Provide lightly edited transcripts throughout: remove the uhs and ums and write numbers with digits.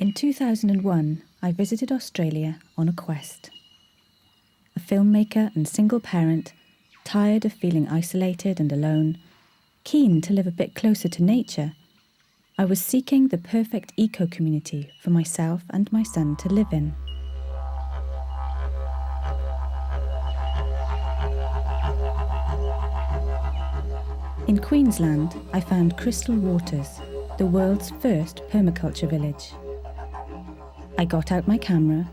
In 2001, I visited Australia on a quest. A filmmaker and single parent, tired of feeling isolated and alone, keen to live a bit closer to nature, I was seeking the perfect eco-community for myself and my son to live in. In Queensland, I found Crystal Waters, the world's first permaculture village. I got out my camera,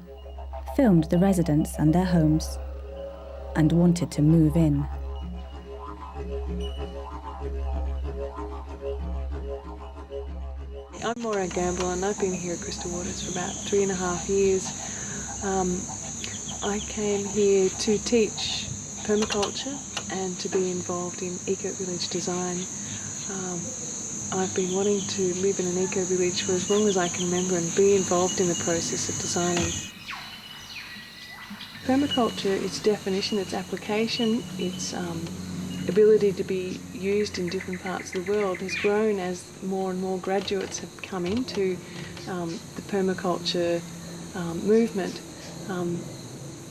filmed the residents and their homes, and wanted to move in. I'm Maura Gamble and I've been here at Crystal Waters for about 3.5 years. I came here to teach permaculture and to be involved in eco-village design. I've been wanting to live in an eco-village for as long as I can remember and be involved in the process of designing. Permaculture, its definition, its application, its ability to be used in different parts of the world has grown as more and more graduates have come into the permaculture movement.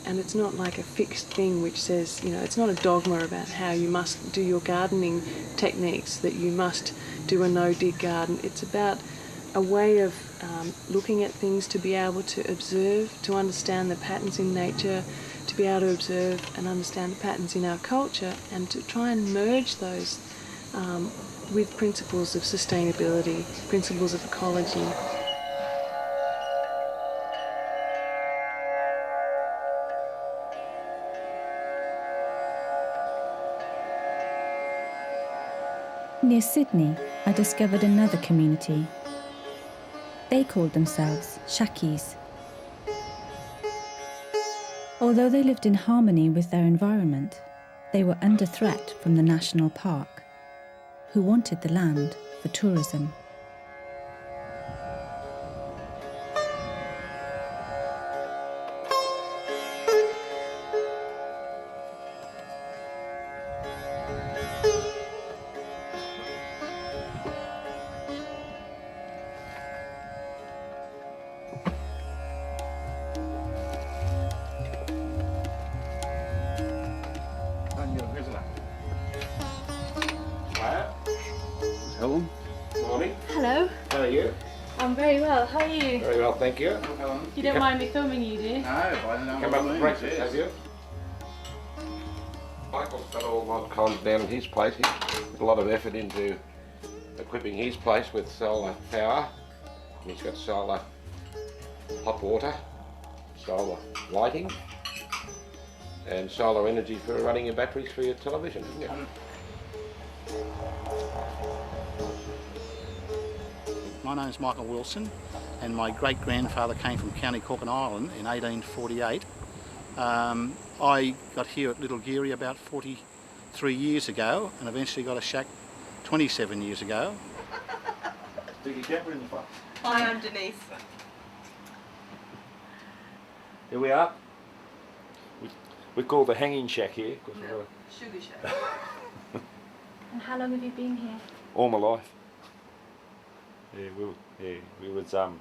And it's not like a fixed thing which says, it's not a dogma about how you must do your gardening techniques, that you must do a no-dig garden. It's about a way of looking at things to be able to observe, to understand the patterns in nature, to be able to observe and understand the patterns in our culture, and to try and merge those with principles of sustainability, principles of ecology. Near Sydney, I discovered another community. They called themselves Shackies. Although they lived in harmony with their environment, they were under threat from the national park, who wanted the land for tourism. Helen. Morning. Hello. How are you? I'm very well. How are you? Very well, thank you. You don't mind me filming you, do you? No, I don't know. Come up with breakfast, have you? Michael's got all mod cons down at his place. He's put a lot of effort into equipping his place with solar power. And he's got solar hot water, solar lighting, and solar energy for running your batteries for your television, isn't it? My name is Michael Wilson, and my great-grandfather came from County Cork Island in 1848. I got here at Little Geary about 43 years ago, and eventually got a shack 27 years ago. Hi, I'm Denise. Here we are. We call the hanging shack here. No, sugar shack. And how long have you been here? All my life. I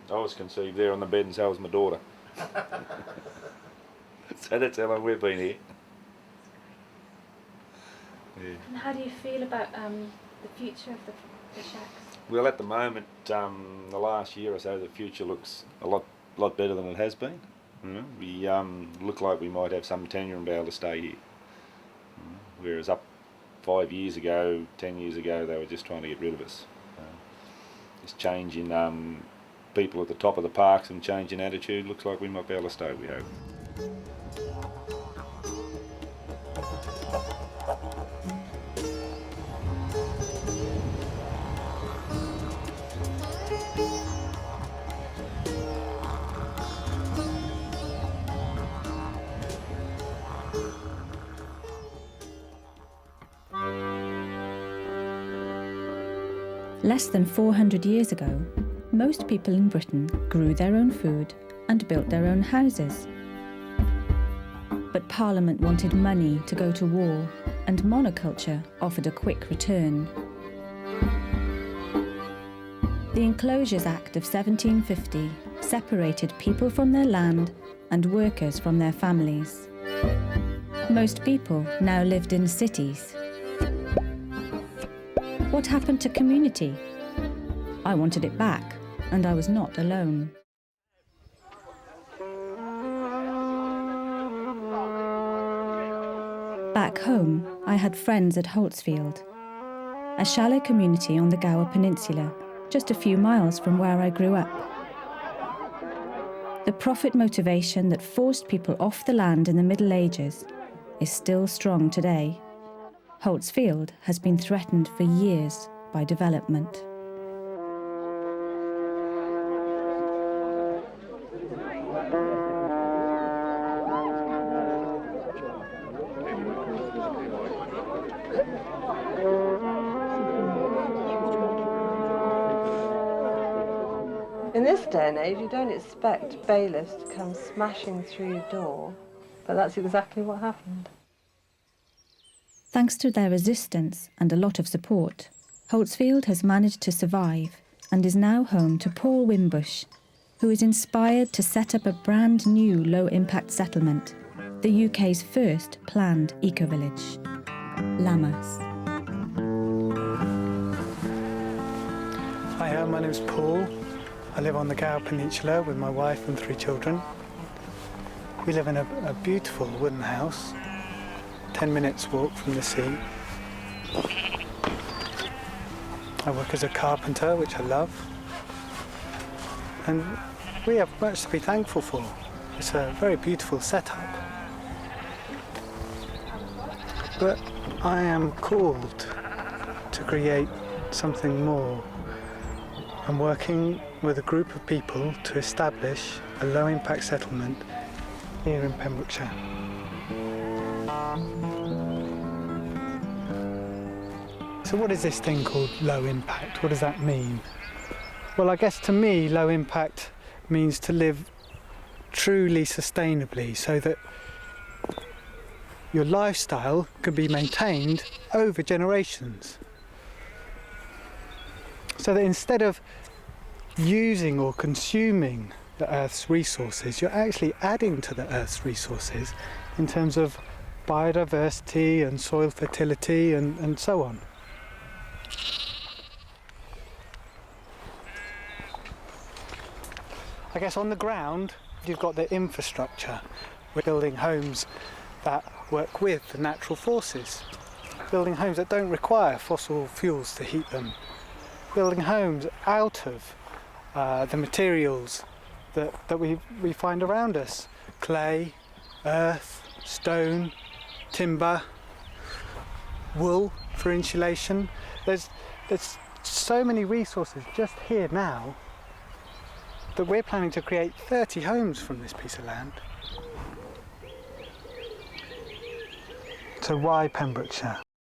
was conceived there on the bed, and so was my daughter. So that's how long we've been here. Yeah. And how do you feel about the future of the shacks? Well, at the moment, the last year or so, the future looks a lot better than it has been. We look like we might have some tenure and be able to stay here. Whereas up 5 years ago, 10 years ago, they were just trying to get rid of us. This change in people at the top of the parks and change in attitude, looks like we might be able to stay, we hope. Less than 400 years ago, most people in Britain grew their own food and built their own houses. But Parliament wanted money to go to war, and monoculture offered a quick return. The Enclosures Act of 1750 separated people from their land and workers from their families. Most people now lived in cities. What happened to community? I wanted it back, and I was not alone. Back home, I had friends at Holtzfield, a shallow community on the Gower Peninsula, just a few miles from where I grew up. The profit motivation that forced people off the land in the Middle Ages is still strong today. Holtzfield has been threatened for years by development. In this day and age, you don't expect bailiffs to come smashing through your door, but that's exactly what happened. Thanks to their resistance and a lot of support, Holtzfield has managed to survive and is now home to Paul Wimbush, who is inspired to set up a brand new low-impact settlement, the UK's first planned eco-village, Lammas. Hi, my name's Paul. I live on the Gower Peninsula with my wife and 3 children. We live in a beautiful wooden house, 10 minutes walk from the sea. I work as a carpenter, which I love. And we have much to be thankful for. It's a very beautiful setup. But I am called to create something more. I'm working with a group of people to establish a low-impact settlement here in Pembrokeshire. So what is this thing called low impact? What does that mean? Well, I guess to me, low impact means to live truly sustainably so that your lifestyle can be maintained over generations. So that instead of using or consuming the Earth's resources, you're actually adding to the Earth's resources in terms of biodiversity and soil fertility and so on. I guess on the ground, you've got the infrastructure. We're building homes that work with the natural forces. Building homes that don't require fossil fuels to heat them. Building homes out of the materials that we find around us. Clay, earth, stone, timber, wool for insulation. There's so many resources just here now that we're planning to create 30 homes from this piece of land. So why Pembrokeshire?